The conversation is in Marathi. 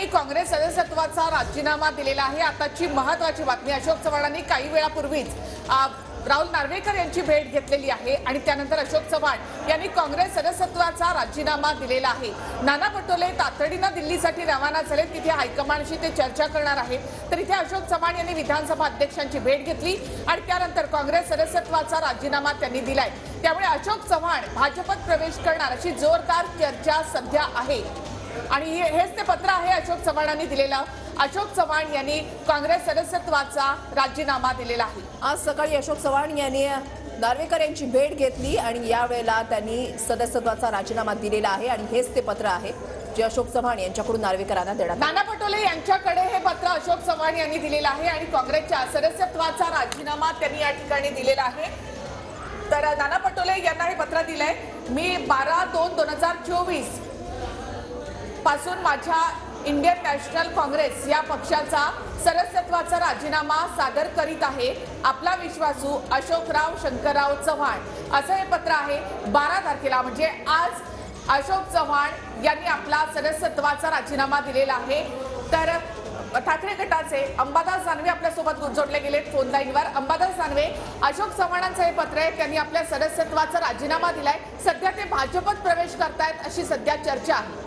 यांनी काँग्रेस सदस्यत्वाचा राजीनामा दिलेला आहे। आताची महत्त्वाची बातमी, अशोक चव्हाणांनी काही वेळापूर्वीच राहुल नार्वेकर यांची भेट घेतलेली आहे आणि त्यानंतर अशोक चव्हाण यांनी काँग्रेस सदस्यत्वाचा राजीनामा दिलेला आहे। नाना पटोले तातडीने दिल्लीसाठी रवाना झाले, तिथे हायकमांडशी ते चर्चा करणार आहेत। तर इथे अशोक चव्हाण यांनी विधानसभा अध्यक्षांची भेट घेतली आणि त्यानंतर काँग्रेस सदस्यत्वाचा राजीनामा त्यांनी दिलाय। त्यामुळे अशोक चव्हाण भाजपत प्रवेश करणार अशी जोरदार चर्चा सध्या आहे आणि हेच ते पत्र आहे अशोक चव्हाणांनी दिलेलं। अशोक चव्हाण यांनी काँग्रेस सदस्यत्वाचा राजीनामा दिलेला आहे। आज सकाळी अशोक चव्हाण यांनी नार्वेकर यांची भेट घेतली आणि यावेळेला त्यांनी सदस्यत्वाचा राजीनामा दिलेला आहे आणि हेच ते पत्र आहे जे अशोक चव्हाण यांच्याकडून नार्वेकरांना देण्यात नाना पटोले यांच्याकडे हे पत्र अशोक चव्हाण यांनी दिलेलं आहे आणि काँग्रेसच्या सदस्यत्वाचा राजीनामा त्यांनी या ठिकाणी दिलेला आहे। तर नाना पटोले यांना हे पत्र दिलंय। मी 12/2/2024 पासून माझ्या इंडियन नॅशनल काँग्रेस या पक्षाचा सदस्यत्वाचा राजीनामा सादर करीत आहे। आपला विश्वासू अशोकराव शंकरराव चव्हाण, असं हे पत्र आहे। 12 तारखेला म्हणजे आज अशोक चव्हाण यांनी आपला सदस्यत्वाचा राजीनामा दिलेला आहे। तर ठाकरे गटाचे अंबादास दानवे आपल्यासोबत जोडले गेले फोन लाईनवर। अंबादास दानवे, अशोक चव्हाणांचं हे पत्र आहे, त्यांनी आपल्या सदस्यत्वाचा राजीनामा दिलाय, सध्या ते भाजपत प्रवेश करतायत अशी सध्या चर्चा आहे।